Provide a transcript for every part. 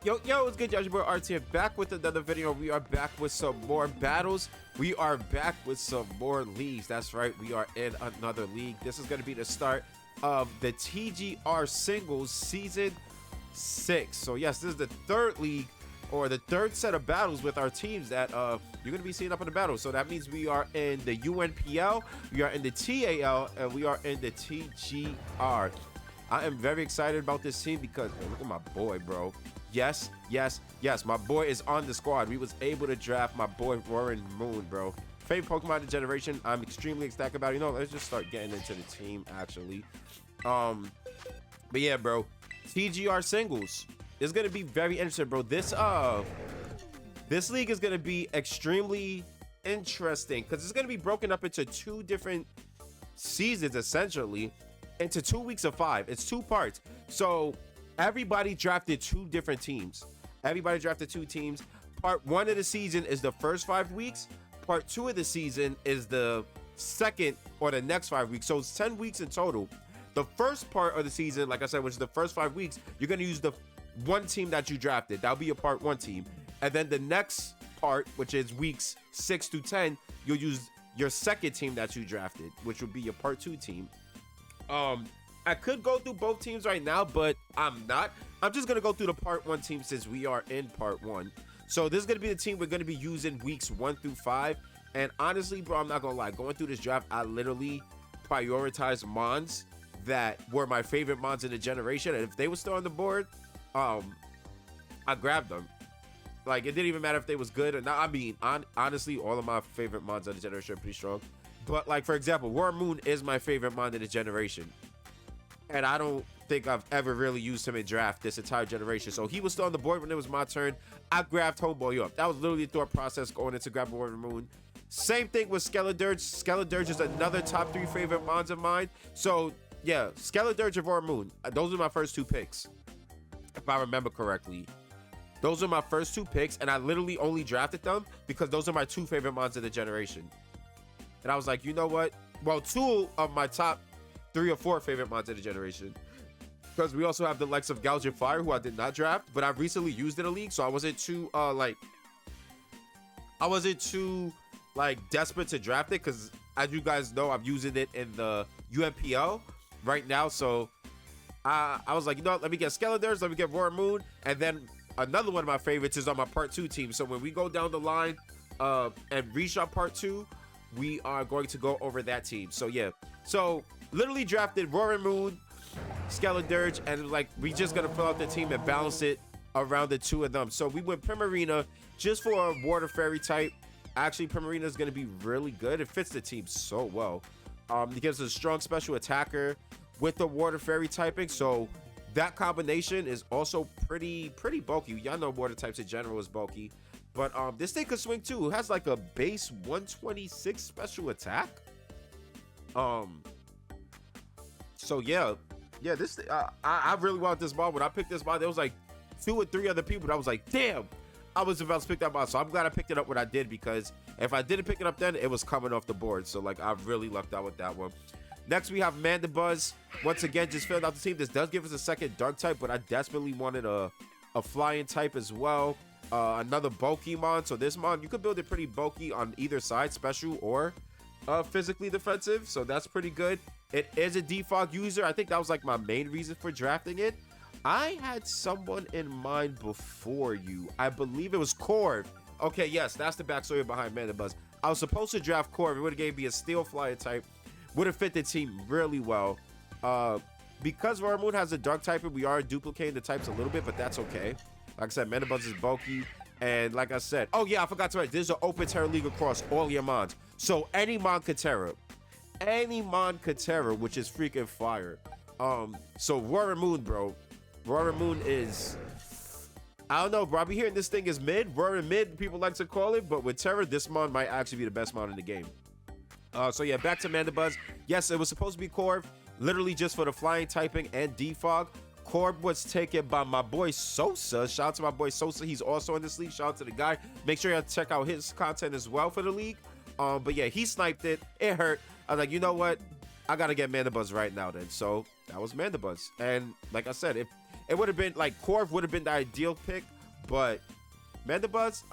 Yo, what's good, Josh? Boy RT here, back with another video. We are back with some more battles. We are back with some more leagues. That's right, we are in another league. This is going to be the start of the TGR Singles Season 6. So yes, this is the third league, or the third set of battles with our teams that you're going to be seeing up in the battle. So that means we are in the UNPL, we are in the TAL, and we are in the TGR. I am very excited about this team because, man, look at my boy, bro. Yes, my boy is on the squad. We was able to draft my boy Warren Moon, bro. Favorite Pokemon of the generation. I'm extremely ecstatic about it. You know, let's just start getting into the team, actually. But yeah, bro, TGR Singles is gonna be very interesting, bro. This league is gonna be extremely interesting because it's gonna be broken up into two different seasons, essentially, into 2 weeks of 5. It's 2 parts. So everybody drafted 2 different teams. Everybody drafted 2 teams. Part 1 of the season is the first 5 weeks. Part 2 of the season is the second or the next 5 weeks. So it's 10 weeks in total. The first part of the season, like I said, which is the first 5 weeks, you're going to use the one team that you drafted. That'll be your part 1 team. And then the next part, which is weeks 6 to 10, you'll use your second team that you drafted, which will be your part 2 team. I could go through both teams right now, but I'm not. I'm just gonna go through the part 1 team since we are in part 1. So this is gonna be the team we're gonna be using weeks 1 through 5. And honestly, bro, I'm not gonna lie, going through this draft, I literally prioritized mons that were my favorite mons in the generation, and if they were still on the board, I grabbed them. Like, it didn't even matter if they was good or not. I mean, honestly, all of my favorite mons of the generation are pretty strong. But like, for example, War Moon is my favorite mon in the generation, and I don't think I've ever really used him in draft this entire generation. So he was still on the board when it was my turn. I grabbed Homeboy up. That was literally the thought process going into grabbing War Moon. Same thing with Skeledirge. Skeledirge is another top 3 favorite mons of mine. So yeah, Skeledirge and War Moon, those are my first 2 picks, if I remember correctly. Those are my first 2 picks, and I literally only drafted them because those are my 2 favorite mons of the generation. And I was like, you know what? Well, 2 of my top 3 or 4 favorite mons of the generation. Because we also have the likes of Gouging Fire, who I did not draft, but I've recently used in a league, so I wasn't too desperate to draft it, because as you guys know, I'm using it in the UNPL right now. So I was like, you know what? Let me get Skeledirge, let me get Roar Moon, and then another one of my favorites is on my part 2 team. So when we go down the line and reach our part 2, we are going to go over that team. So yeah, so literally drafted Roaring Moon, Skeledirge, and like, we just gonna fill out the team and balance it around the 2 of them. So we went Primarina just for a water fairy type. Actually, Primarina is gonna be really good. It fits the team so well. It gives us a strong special attacker with the water fairy typing. So that combination is also pretty bulky. Y'all know water types in general is bulky. But this thing could swing too. It has like a base 126 special attack. So yeah, this I really want this ball. When I picked this ball, there was like 2 or 3 other people that I was like, damn, I was about to pick that ball. So I'm glad I picked it up when I did, because if I didn't pick it up then, it was coming off the board. So like, I really lucked out with that one. Next, we have Mandibuzz. Once again, just filled out the team. This does give us a second dark type, but I desperately wanted a flying type as well. Another bulky mon. So this mon, you could build it pretty bulky on either side, special or physically defensive. So that's pretty good. It is a defog user. I think that was like my main reason for drafting it. I had someone in mind before you. I believe it was Corv. Okay, yes, that's the backstory behind Mandibuzz. I was supposed to draft Corv. It would have gave me a steel flyer type. Would have fit the team really well. Because Roar Moon has a dark type, we are duplicating the types a little bit, but that's okay. Like I said, Mandibuzz is bulky. And like I said, oh yeah, I forgot to write, there's an open Tera League across all your mons. So any mon could Tera. Any mon could Tera, which is freaking fire. So Roar Moon, bro. Roar Moon is, I don't know, bro. I be hearing this thing is mid. Roar mid, people like to call it. But with Tera, this mon might actually be the best mon in the game. So yeah, back to Mandibuzz. Yes, it was supposed to be Corv, literally just for the flying typing and defog. Corv was taken by my boy Sosa. Shout out to my boy Sosa. He's also in this league. Shout out to the guy. Make sure you check out his content as well for the league. But yeah, he sniped it. It hurt. I was like, you know what? I gotta get Mandibuzz right now then. So that was Mandibuzz. And like I said, It would have been like Corv would have been the ideal pick, but Mandibuzz,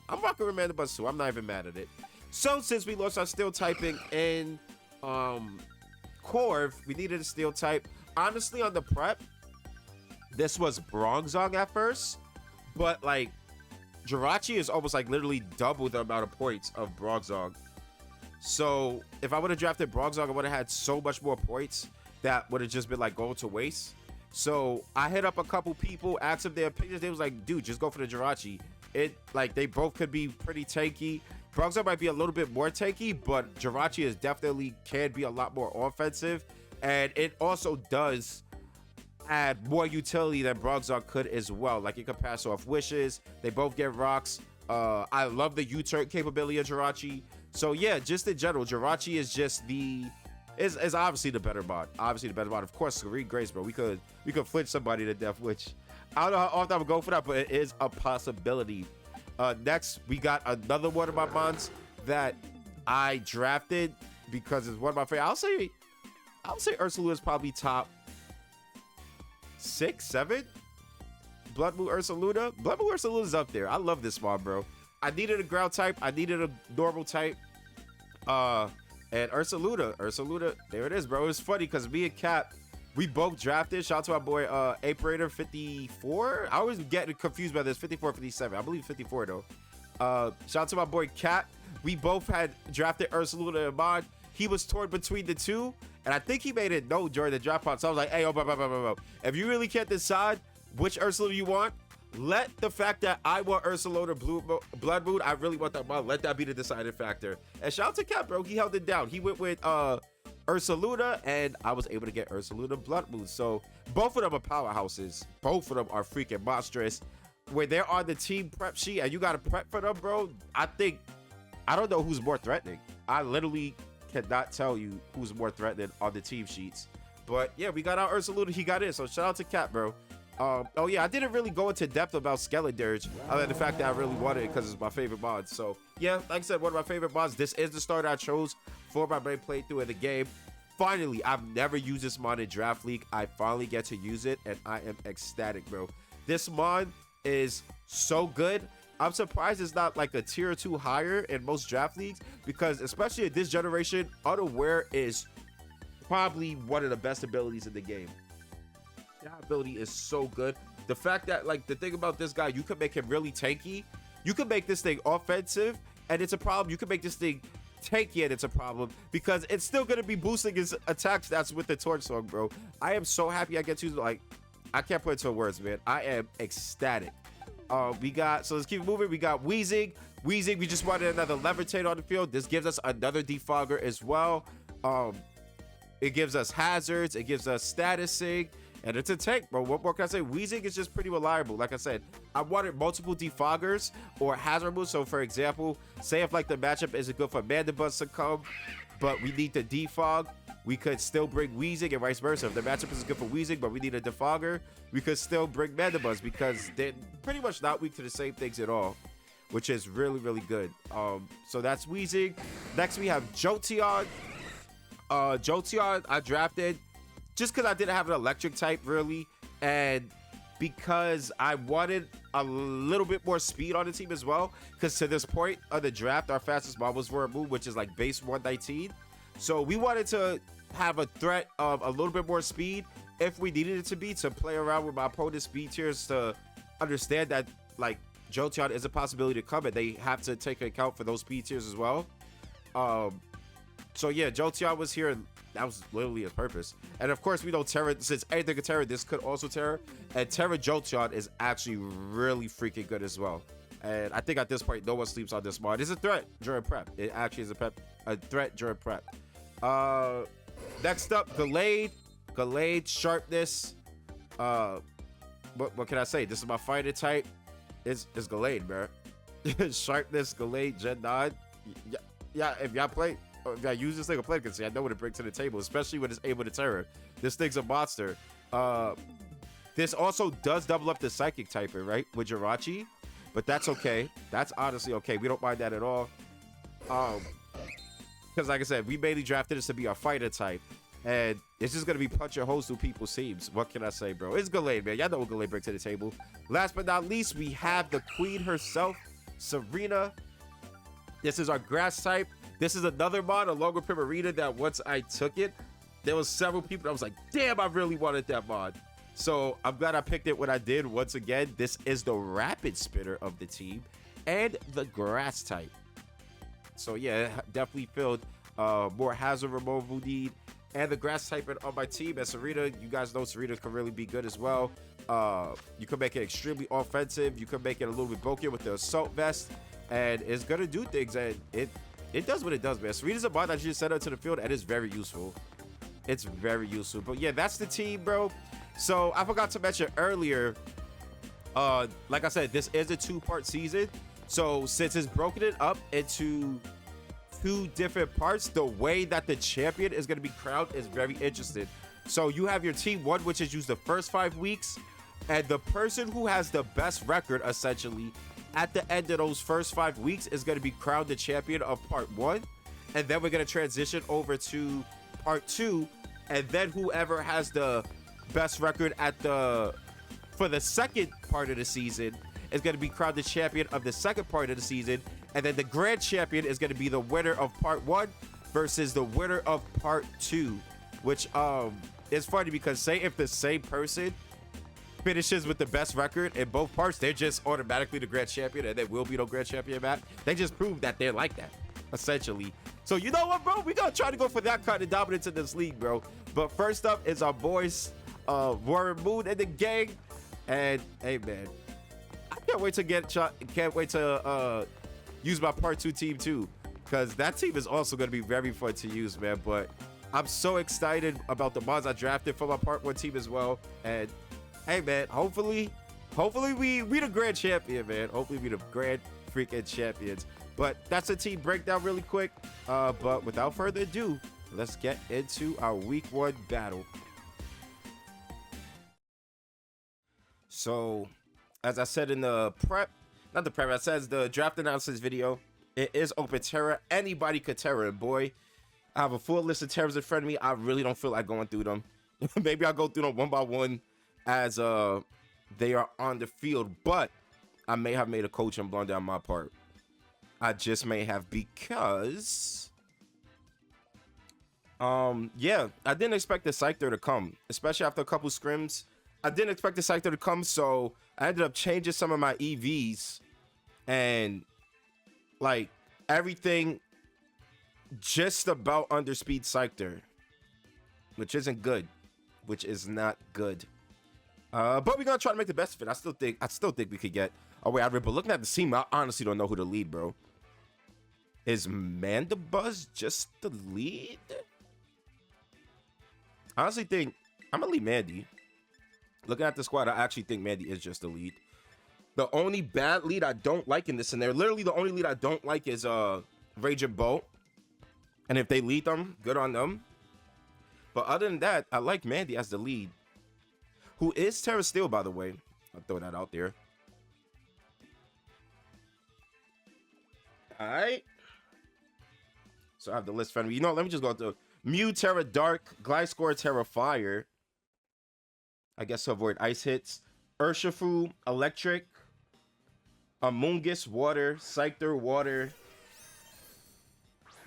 I'm rocking with Mandibuzz too. I'm not even mad at it. So since we lost our steel typing in Corv, we needed a steel type. Honestly, on the prep, this was Bronzong at first, but like Jirachi is almost like literally double the amount of points of Bronzong. So if I would have drafted Bronzong, I would have had so much more points that would have just been like going to waste. So I hit up a couple people, asked them their opinions. They was like, dude, just go for the Jirachi. It like they both could be pretty tanky. Bronzong might be a little bit more tanky, but Jirachi is definitely can be a lot more offensive. And it also does add more utility than Bronzong could as well. Like it can pass off wishes. They both get rocks. I love the U-turn capability of Jirachi. So yeah, just in general, Jirachi is just is obviously the better bot. Obviously the better bot. Of course, Serene Grace, bro. We could flinch somebody to death, which I don't know how often I would go for that, but it is a possibility. Next, we got another one of my mons that I drafted because it's one of my favorite. I'll say Ursaluna is probably top 6, 7. Blood Moon Ursaluna. Blood Moon Ursaluna is up there. I love this mod, bro. I needed a ground type. I needed a normal type. And Ursaluna, there it is, bro. It's funny because me and Cap, we both drafted. Shout out to my boy Aperator 54. I always get confused by this. 54, 57. I believe 54 though. Shout out to my boy Cap. We both had drafted Ursaluna and mod. He was torn between the two, and I think he made it known during the draft pod. So I was like, hey, if you really can't decide which Ursaluna you want, let the fact that I want Ursaluna Blood Moon, I really want that mod, let that be the deciding factor. And shout out to Cap, bro. He held it down. He went with Ursaluna, and I was able to get Ursaluna Blood Moon. So both of them are powerhouses. Both of them are freaking monstrous. When they're on the team prep sheet and you got to prep for them, bro, I don't know who's more threatening. I literally cannot tell you who's more threatening on the team sheets. But yeah, we got our Ursaluna. He got in. So shout out to Cap, bro. Oh yeah, I didn't really go into depth about Skeledirge other than the fact that I really wanted it because it's my favorite mod. So yeah, like I said, one of my favorite mods. This is the start I chose for my main playthrough of the game. Finally, I've never used this mod in Draft League. I finally get to use it, and I am ecstatic, bro. This mod is so good. I'm surprised it's not like a tier 2 higher in most draft leagues because especially in this generation, Unaware is probably one of the best abilities in the game. That ability is so good. The fact that like the thing about this guy, you can make him really tanky. You can make this thing offensive and it's a problem. You can make this thing tanky and it's a problem because it's still going to be boosting his attack stats with the Torch Song, bro. I am so happy I get to, like, I can't put it into words, man. I am ecstatic. So let's keep moving. We got Weezing. We just wanted another Levitate on the field. This gives us another Defogger as well. It gives us hazards. It gives us statusing. And it's a tank, bro. What more can I say? Weezing is just pretty reliable. Like I said, I wanted multiple defoggers or hazard moves. So, for example, say if like the matchup isn't good for Mandibuzz to come, but we need to defog, we could still bring Weezing and vice versa. If the matchup isn't good for Weezing, but we need a defogger, we could still bring Mandibuzz because they're pretty much not weak to the same things at all, which is really, really good. So that's Weezing. Next, we have Jolteon. Jolteon, I drafted just because I didn't have an electric type really, and because I wanted a little bit more speed on the team as well, because to this point of the draft, our fastest mod was for a move, which is like base 119. So we wanted to have a threat of a little bit more speed if we needed it to be, to play around with my opponent's speed tiers to understand that like Jolteon is a possibility to come and they have to take account for those speed tiers as well. So yeah, Jolteon was here and that was literally his purpose. And of course, we know Tera, since anything could Tera, this could also Tera. And Tera Jolteon is actually really freaking good as well. And I think at this point, no one sleeps on this mod. It's a threat during prep. It actually is a threat during prep. Next up, Gallade, Sharpness. What can I say? This is my fighter type. It's Gallade, bro. Sharpness, Gallade, Gen 9. Yeah, if y'all play... If I use this thing, play can see I know what it brings to the table, especially when it's able to Tera. This thing's a monster. This also does double up the psychic typing, right, with Jirachi, but that's okay. That's honestly okay. We don't mind that at all. Because like I said, we mainly drafted this to be our fighter type, And it's just going to be punching holes through people's teams. What can I say, bro? It's Gallade, man. Y'all know what Gallade brings to the table. Last but not least, we have the queen herself, Serena. This is our grass type. This is another mod along with Primarina that once I took it, there was several people that was like, damn, I really wanted that mod. So I'm glad I picked it when I did. Once again, this is the rapid spitter of the team and the grass type. So yeah, definitely filled more hazard removal need. And the grass type on my team. And Serena, you guys know Serena can really be good as well. You can make it extremely offensive. You can make it a little bit bulkier with the assault vest. And it's going to do things. And it does what it does, man. Serena's a bot that you just send out to the field. And it's very useful. It's very useful. But yeah, that's the team, bro. So I forgot to mention earlier. Like I said, this is a 2-part season. So since it's broken it up into 2 different parts, the way that the champion is going to be crowned is very interesting. So you have your team 1, which is used the first 5 weeks, and the person who has the best record essentially at the end of those first 5 weeks is going to be crowned the champion of part 1, and then we're going to transition over to part 2, and then whoever has the best record for the second part of the season is going to be crowned the champion of the second part of the season. And then the grand champion is going to be the winner of part 1 versus the winner of part 2, which is funny because say if the same person finishes with the best record in both parts, they're just automatically the grand champion, and there will be no grand champion match. They just prove that they're like that, essentially. So you know what, bro? We're going to try to go for that kind of dominance in this league, bro. But first up is our boys, Warren Moon and the gang. And hey, man, I can't wait to use my part 2 team too, because that team is also going to be very fun to use, man. But I'm so excited about the mods I drafted for my part 1 team as well. And hey, man, hopefully we the grand champion, man. Hopefully we the grand freaking champions. But that's a team breakdown really quick. But without further ado, let's get into our week 1 battle. So as I said in the I said the draft analysis video, it is open Tera. Anybody could Tera, and boy, I have a full list of Teras in front of me. I really don't feel like going through them. Maybe I'll go through them one by one as they are on the field, but I may have made a coaching blunder on my part. I just may have, because yeah, I didn't expect the Scyther to come, especially after a couple scrims. I didn't expect the Scyther to come, so I ended up changing some of my EVs and like everything just about underspeed Scyther, which isn't good, which is not good. But we're gonna try to make the best of it. I still think we could get a way out of it. But looking at the team, I honestly don't know who to lead, bro. Is Mandibuzz just the lead? I honestly think I'm gonna lead Mandy. Looking at the squad, I actually think Mandy is just the lead. The only bad lead I don't like in this scenario, literally the only lead I don't like is Raging Bolt. And if they lead them, good on them. But other than that, I like Mandy as the lead. Who is Tera Steel, by the way. I'll throw that out there. Alright. So I have the list for me. You know, let me just go to Mew, Tera Dark, Gliscor, Tera Fire. I guess to avoid ice hits. Urshifu, Electric. Amoonguss, Water. Scyther, Water.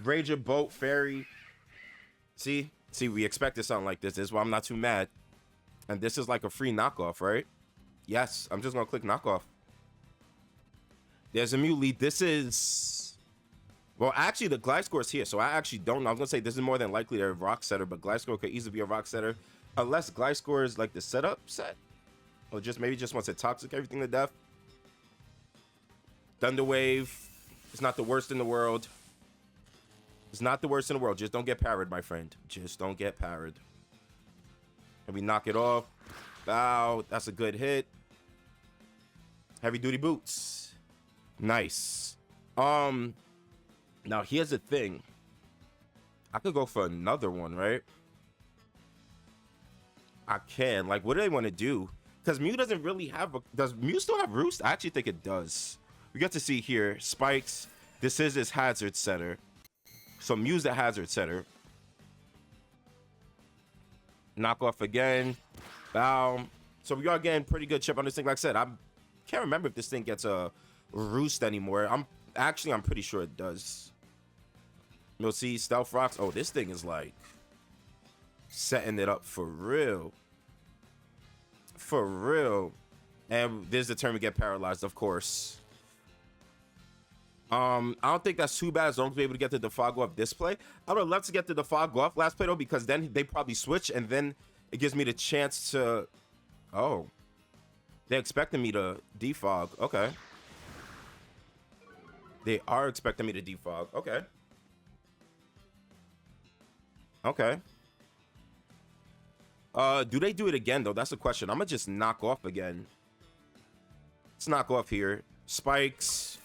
Raging Bolt, Fairy. See, we expected something like this. This is why I'm not too mad. And this is like a free knockoff, right? Yes, I'm just going to click knockoff. There's a Mew lead. This is... Well, actually, the Gliscor is here, so I actually don't know. I was going to say this is more than likely a Rock Setter, but Gliscor could easily be a Rock Setter. Unless Gliscor is like the setup set. Or just maybe just wants to toxic everything to death. Thunder Wave. It's not the worst in the world. It's not the worst in the world. Just don't get parried, my friend. Just don't get parried. And we knock it off. Bow. That's a good hit. Heavy duty boots. Nice. Now here's the thing. I could go for another one, right? I can. Like, what do they want to do? Because Mew doesn't really have a... Does Mew still have Roost? I actually think it does. We get to see here. Spikes. This is his hazard setter. So Mew's the hazard setter. Knock off again. Bow. So we are getting pretty good chip on this thing. Like I said, I can't remember if this thing gets a roost anymore. I'm pretty sure it does. You'll see Stealth Rocks. Oh, this thing is like setting it up for real. For real. And there's the turn we get paralyzed, of course. I don't think that's too bad as long as we're able to get the defog off this play. I would love to get the defog off last play though, because then they probably switch and then it gives me the chance to. Oh, they're expecting me to defog. Okay, they are expecting me to defog. Okay, okay. Do they do it again though? That's the question. I'm gonna just knock off again. Let's knock off here. Spikes.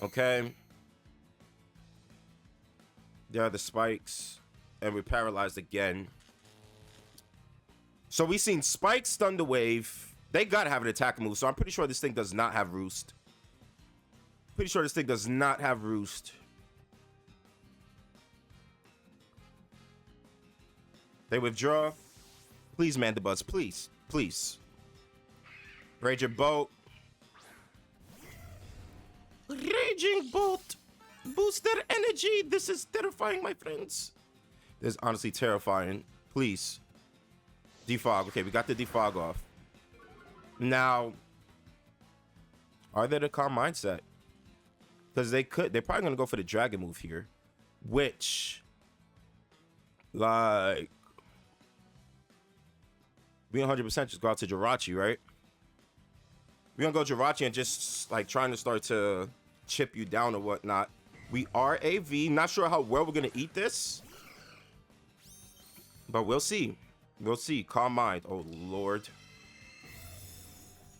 Okay. There are the spikes. And we're paralyzed again. So we seen spikes, Thunder Wave. They gotta have an attack move. So I'm pretty sure this thing does not have Roost. Pretty sure this thing does not have Roost. They withdraw. Please, Mandibuzz. Please. Please. Ranger Bolt. Raging Bolt. Booster energy. This is terrifying, my friends. This is honestly terrifying. Please. Defog. Okay, we got the defog off. Now, are they the calm mindset? Because they're probably going to go for the dragon move here. Which, like, we 100% just go out to Jirachi, right? We're going to go Jirachi and just, like, trying to start to chip you down or whatnot. We are AV. Not sure how well we're going to eat this. But we'll see. We'll see. Calm mind. Oh, Lord.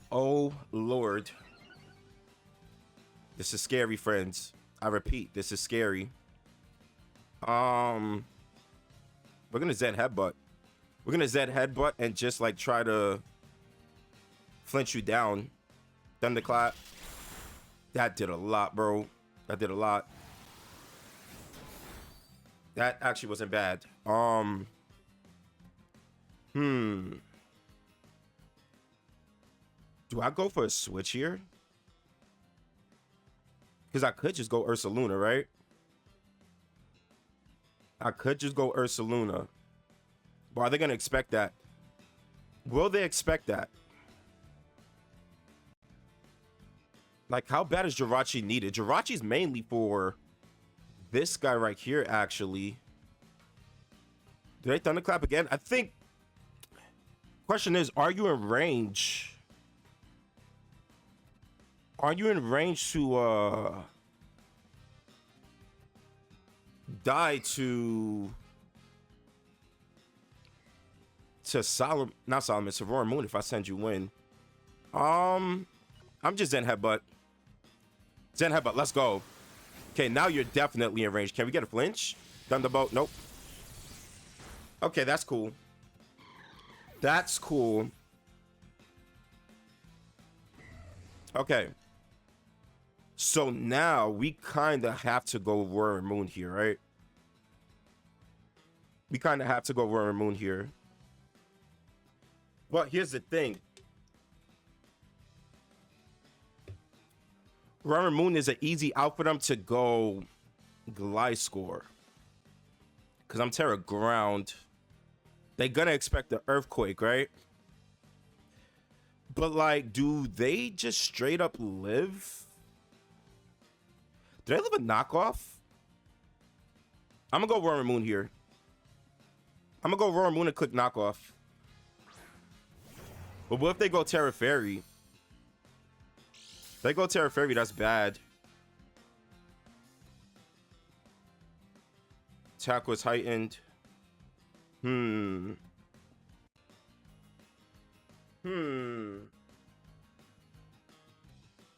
Oh, Lord. This is scary, friends. I repeat, this is scary. We're going to Zed Headbutt. We're going to Zed Headbutt and just, like, try to flinch you down. Thunderclap. That did a lot, bro. That did a lot. That actually wasn't bad. Do I go for a switch here? Because I could just go Ursaluna, right? I could just go Ursaluna. But are they going to expect that? Will they expect that? Like, how bad is Jirachi needed? Jirachi's mainly for this guy right here, actually. Do they Thunderclap again? I think... Question is, are you in range? Are you in range to, die to Solomon, not Solomon, to Roaring Moon if I send you in? I'm just Zen Headbutt. Zen Headbutt, let's go. Okay, now you're definitely in range. Can we get a flinch? Thunderbolt, nope. Okay, that's cool. That's cool. Okay. So now we kind of have to go Roaring Moon here, right? We kind of have to go Roaring Moon here. But here's the thing. Roaring Moon is an easy out for them to go Gliscor. Because I'm Tera Ground. They're going to expect the Earthquake, right? But, like, do they just straight up live? Do they live a knockoff? I'm going to go Roaring Moon here. I'm going to go Roaring Moon and click knockoff. But what if they go Terra Fairy? If they go Terra Fairy, that's bad. Attack was heightened.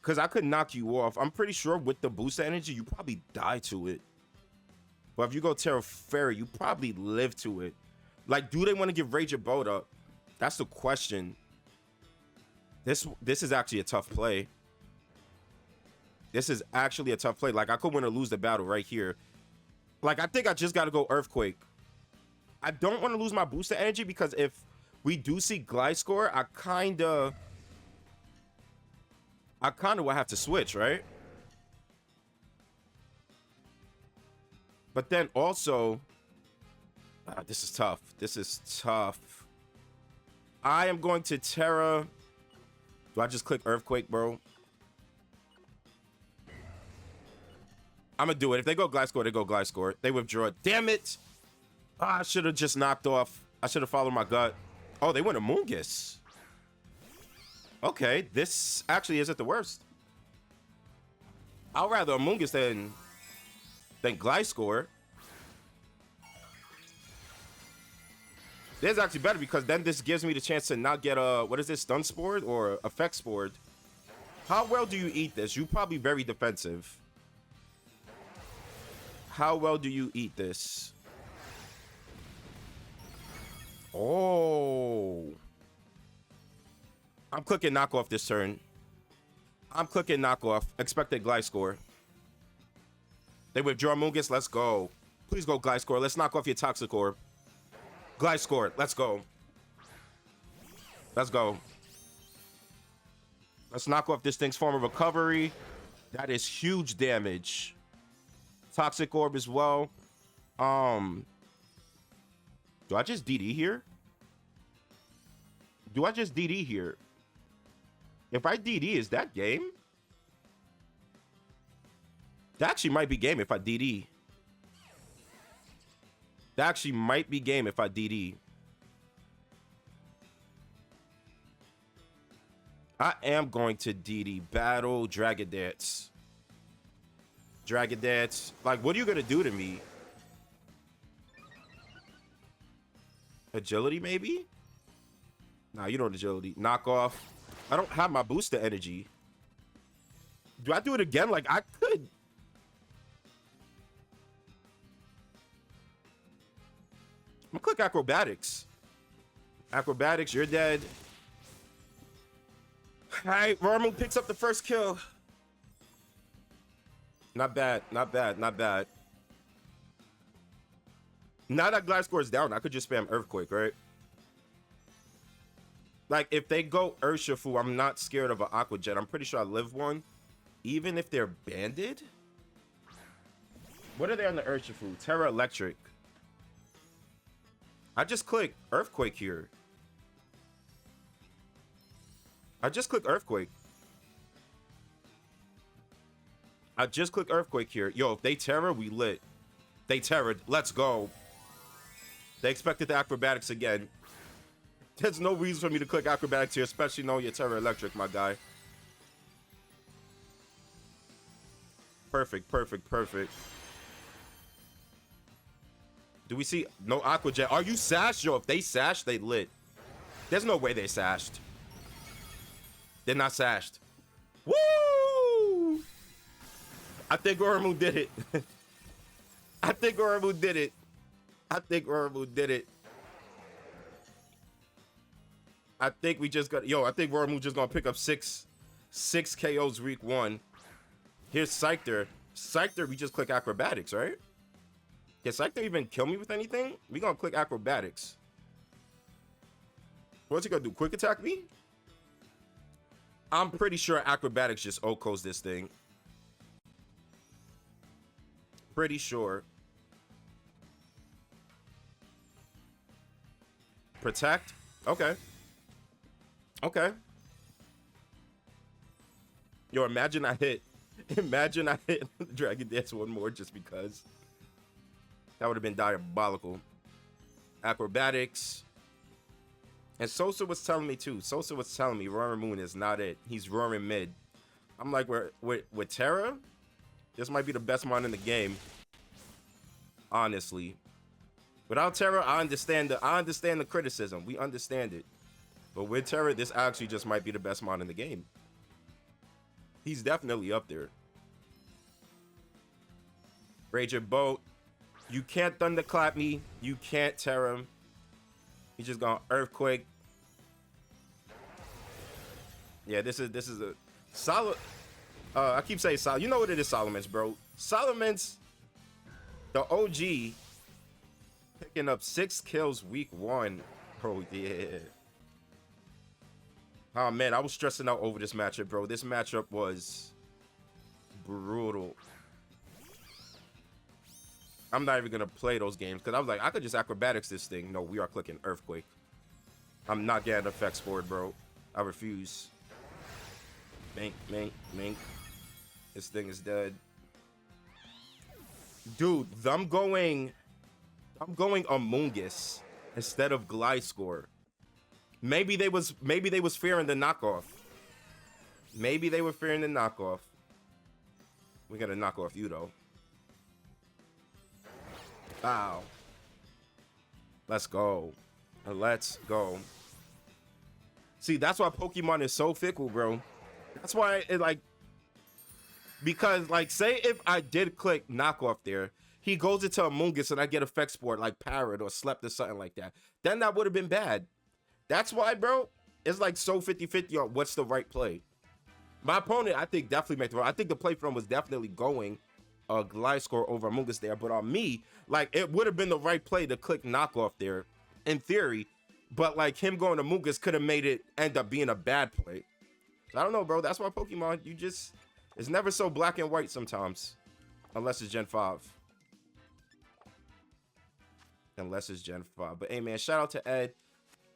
Because I could knock you off. I'm pretty sure with the boost energy, you probably die to it. But if you go Terra Fairy, you probably live to it. Like, do they want to give Ranger Bolt up? That's the question. This is actually a tough play. This is actually a tough play. Like, I could win or lose the battle right here. Like, I think I just got to go Earthquake. I don't want to lose my booster energy because if we do see Gliscor, I kind of will have to switch, right? But then also, this is tough. This is tough. I am going to Tera. Do I just click Earthquake, bro? I'm going to do it. If they go Gliscor, they go Gliscor. They withdraw. Damn it. I should have just knocked off. I should have followed my gut. Oh, they went Amoonguss. Okay, this actually isn't the worst. I'd rather Amoonguss than Gliscor. This is actually better because then this gives me the chance to not get a, what is this, Stun Spore or Effect Spore? How well do you eat this? You're probably very defensive. How well do you eat this? Oh. I'm clicking knockoff this turn. I'm clicking knockoff. Expected Gliscor. They withdraw Amoonguss. Let's go. Please go Gliscor. Let's knock off your Toxic Orb. Gliscor. Let's go. Let's go. Let's knock off this thing's form of recovery. That is huge damage. Toxic Orb as well. Do I just DD here? Do I just DD here? If I DD, is that game? That actually might be game if I DD. That actually might be game if I DD. I am going to DD. Battle Dragon Dance. Dragon Dance. Like, what are you going to do to me? Agility, maybe? Nah, you don't agility. Knock off. I don't have my booster energy. Do I do it again? Like, I could. I'm gonna click Acrobatics. Acrobatics, you're dead. All right, Romu picks up the first kill. Not bad, not bad, not bad. Now that Gliscor is down, I could just spam Earthquake, right? Like, if they go Urshifu, I'm not scared of an Aqua Jet. I'm pretty sure I live one. Even if they're banded? What are they on the Urshifu? Tera Electric. I just click Earthquake here. I just click Earthquake. I just click Earthquake here. Yo, if they Tera, we lit. They Tera'd. Let's go. They expected the Acrobatics again. There's no reason for me to click Acrobatics here, especially knowing you're Tera Electric, my guy. Perfect, perfect, perfect. Do we see no Aqua Jet? Are you sashed? Yo, if they sashed, they lit. There's no way they sashed. They're not sashed. Woo! I think Oromu did it. I think Oromu did it. I think Oromu did it. I think we just got... Yo, I think Oromu just gonna pick up six KOs week one. Here's Scyther. Scyther, we just click Acrobatics, right? Can Scyther even kill me with anything? We gonna click Acrobatics. What's he gonna do? Quick attack me? I'm pretty sure Acrobatics just OHKOs this thing. Pretty sure. Protect? Okay. Okay. Yo, imagine I hit Dragon Dance one more just because. That would have been diabolical. Acrobatics. And Sosa was telling me too. Sosa was telling me Roaring Moon is not it. He's roaring mid. I'm like, with Tera, this might be the best mon in the game. Honestly. Without Tera, I understand the criticism. We understand it. But with Tera, this actually just might be the best mon in the game. He's definitely up there. Rager Boat. You can't Thunderclap me. You can't Tera him. He's just gonna Earthquake. Yeah, this is a solid. I keep saying solid. You know what it is, Solomons, bro. Solomons, the OG. Picking up 6 kills week 1. Oh, yeah. Oh, man, I was stressing out over this matchup, bro. This matchup was brutal. I'm not even going to play those games because I was like, I could just acrobatics this thing. No, we are clicking Earthquake. I'm not getting effects for it, bro. I refuse. Mink, mink, mink. This thing is dead. Dude, I'm going Amoongus instead of Glide Score. Maybe they was fearing the knockoff. Maybe they were fearing the knockoff. We gotta knock off you though. Wow. Let's go. Let's go. See, that's why Pokemon is so fickle, bro. That's why it like, because like, say if I did click knockoff there, he goes into Amoongus and I get effect sport like Parrot or Slept or something like that. Then that would have been bad. That's why, bro, it's like so 50-50 on what's the right play. My opponent, I think, definitely made the right. I think the play from was definitely going Glide Score over Amoongus there. But on me, like, it would have been the right play to click knockoff there, in theory. But, like, him going to Amoongus could have made it end up being a bad play. So, I don't know, bro. That's why Pokemon, it's never so black and white sometimes. Unless it's Gen 5. Unless it's Gen 5. But, hey, man, shout out to Ed.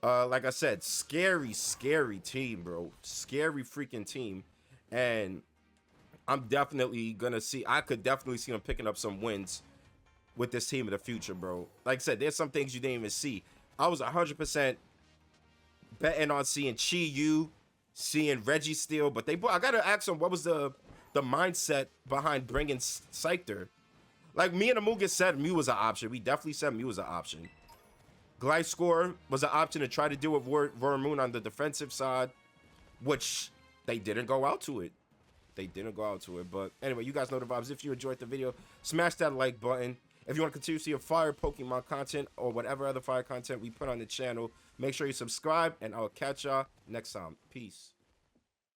Like I said, scary team, bro. Scary freaking team. And I'm definitely gonna see, I could definitely see them picking up some wins with this team in the future, bro. Like I said, there's some things you didn't even see. I was 100% betting on seeing Chi Yu, seeing Reggie Steele, but I gotta ask them, what was the mindset behind bringing Scyther? Like, me and Amoongus said Mew was an option. We definitely said Mew was an option. Glide Score was an option to try to deal with Voromoon on the defensive side, which they didn't go out to it. They didn't go out to it. But anyway, you guys know the vibes. If you enjoyed the video, smash that like button. If you want to continue to see fire Pokemon content or whatever other fire content we put on the channel, make sure you subscribe, and I'll catch y'all next time. Peace.